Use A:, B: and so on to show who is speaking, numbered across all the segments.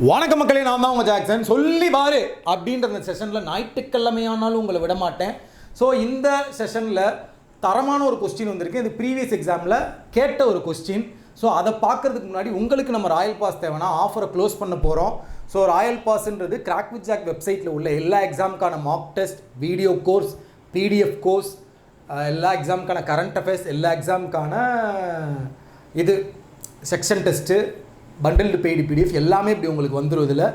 A: வணக்கம் மக்களே, நான் தான் உங்கள் ஜாக்சன். சொல்லி பாரு அப்படின்ற அந்த செஷனில் ஞாயிற்றுக்கிழமையானாலும் உங்களை விட மாட்டேன். ஸோ இந்த செஷனில் தரமான ஒரு கொஸ்டின் வந்திருக்கு. இது ப்ரீவியஸ் எக்ஸாமில் கேட்ட ஒரு கொஸ்டின். ஸோ அதை பார்க்குறதுக்கு முன்னாடி உங்களுக்கு நம்ம ராயல் பாஸ் தேவைன்னா ஆஃபரை க்ளோஸ் பண்ண போகிறோம். ஸோ ராயல் பாஸ்ன்றது கிராக் வித் ஜாக் வெப்சைட்டில் உள்ள எல்லா எக்ஸாமுக்கான mock test, video course, PDF course, எல்லா எக்ஸாமுக்கான கரண்ட் அஃபேர்ஸ், எல்லா எக்ஸாமுக்கான இது section test, bundled paid PDF எல்லாமே இப்படி உங்களுக்கு வந்துடும். இதில்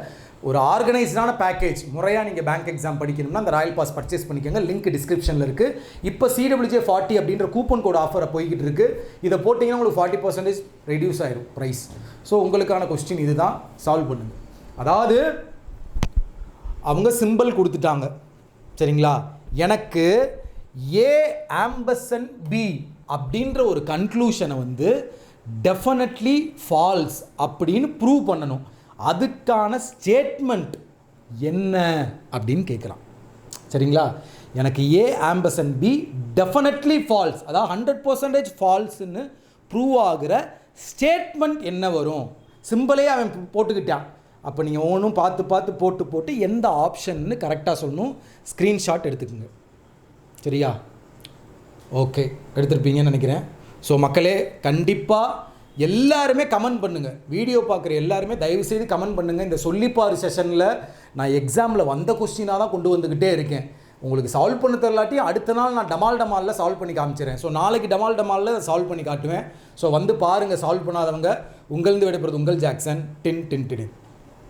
A: ஒரு ஆர்கனைஸ்டான பேக்கேஜ். முறையாக நீங்கள் பேங்க் எக்ஸாம் படிக்கணும்னா அந்த ராயல் பாஸ் பர்ச்சேஸ் பண்ணிக்கோங்க. லிங்க் டிஸ்கிரிப்ஷனில் இருக்குது. இப்போ CWJ40 அப்படின்ற கூப்பன் கோட் ஆஃபரை போய்கிட்டு இருக்குது. இதை போட்டிங்கன்னா உங்களுக்கு 40% ரெடியூஸ் ஆயிரும் ப்ரைஸ். ஸோ உங்களுக்கான கொஸ்டின் இது தான், சால்வ் பண்ணுங்கள். அதாவது அவங்க சிம்பிள் கொடுத்துட்டாங்க, சரிங்களா? எனக்கு A&B அப்படின்ற ஒரு கன்க்ளூஷனை வந்து டெஃபினெட்லி ஃபால்ஸ் அப்படின்னு ப்ரூவ் பண்ணணும். அதுக்கான ஸ்டேட்மெண்ட் என்ன அப்படின்னு கேட்குறான், சரிங்களா? எனக்கு A&B டெஃபினெட்லி ஃபால்ஸ், அதாவது 100% ஃபால்ஸ்ன்னு ப்ரூவ் ஆகிற ஸ்டேட்மெண்ட் என்ன வரும்? சிம்பிளே அவன் போட்டுக்கிட்டான். அப்போ நீங்கள் ஒவ்வொன்றும் பார்த்து போட்டு எந்த ஆப்ஷன்னு கரெக்டாக சொல்லணும். ஸ்க்ரீன்ஷாட் எடுத்துக்கோங்க, சரியா? ஓகே, எடுத்துருப்பீங்கன்னு நினைக்கிறேன். ஸோ மக்களே, கண்டிப்பாக எல்லாருமே கமெண்ட் பண்ணுங்கள். வீடியோ பார்க்குற எல்லாருமே தயவுசெய்து கமெண்ட் பண்ணுங்கள். இந்த சொல்லிப்பாரு செஷனில் நான் எக்ஸாமில் வந்த கொஸ்டினாக தான் கொண்டு வந்துக்கிட்டே இருக்கேன். உங்களுக்கு சால்வ் பண்ண தெரியலாட்டி அடுத்த நாள் நான் டமாலில் சால்வ் பண்ணி காமிச்சிடுறேன். ஸோ நாளைக்கு டமாலில் சால்வ் பண்ணி காட்டுவேன். ஸோ வந்து பாருங்கள். சால்வ் பண்ணாதவங்க. உங்கள்ந்து விடைபெறுவது உங்கள் ஜாக்சன். டின்.